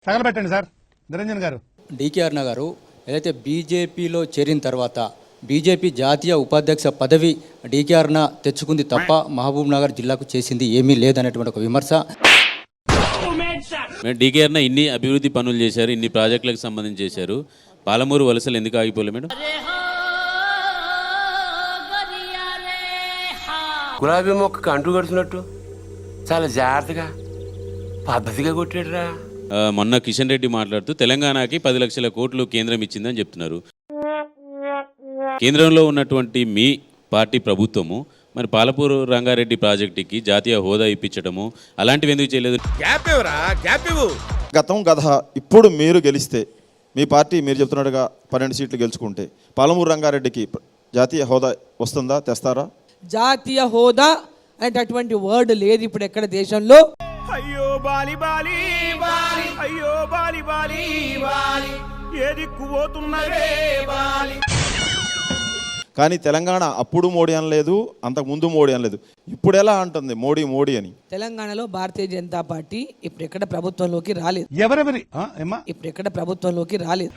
తగలబెట్టండి sir Niranjan గారు. DK అరుణ గారు ఏదైతే బీజేపీలో చేరిన తర్వాత బీజేపీ జాతీయ ఉపాధ్యక్ష పదవి డీకే అరుణ తెచ్చుకుంది తప్ప మహబూబ్ నగర్ జిల్లాకు చేసింది ఏమీ లేదనేటువంటి ఒక విమర్శ. డీకే అరుణ ఇన్ని అభివృద్ధి పనులు చేశారు, ఇన్ని ప్రాజెక్టులకు సంబంధించి చేశారు. పాలమూరు వలసలు ఎందుకు ఆగిపోలే మేడం? గులాబీ మొక్క అంటూ కడుతున్నట్టు చాలా జాగ్రత్తగా పద్ధతిగా కొట్టాడురా. మొన్న కిషన్ రెడ్డి మాట్లాడుతూ తెలంగాణకి 10 లక్షల కోట్లు కేంద్రం ఇచ్చిందని చెప్తున్నారు. కేంద్రంలో ఉన్నటువంటి మీ పార్టీ ప్రభుత్వము మరి పాలపూరు రంగారెడ్డి ప్రాజెక్టుకి జాతీయ హోదా ఇప్పించడము అలాంటివి ఎందుకు చేయలేదు? గతం గత ఇప్పుడు మీరు గెలిస్తే మీ పార్టీ మీరు చెప్తున్నట్టుగా 12 సీట్లు గెలుచుకుంటే పాలమూరు రంగారెడ్డికి జాతీయ హోదా వస్తుందా, తెస్తారా? జాతీయ హోదా అనేటటువంటి వర్డ్ లేదు ఇప్పుడు ఎక్కడ దేశంలో. అయ్యో బాలి బాలి బాలి, అయ్యో బాలి బాలి బాలి, ఏది కువోతున్నదే బాలి. కానీ తెలంగాణ అప్పుడు మోడీ అనలేదు, అంతకు ముందు మోడీ అనలేదు, ఇప్పుడు ఎలా అంటుంది మోడీ మోడీ అని? తెలంగాణలో భారతీయ జనతా పార్టీ ఇప్పుడు ఎక్కడ ప్రభుత్వంలోకి రాలేదు. ఎవరెవరి ఇప్పుడు ఎక్కడ ప్రభుత్వంలోకి రాలేదు.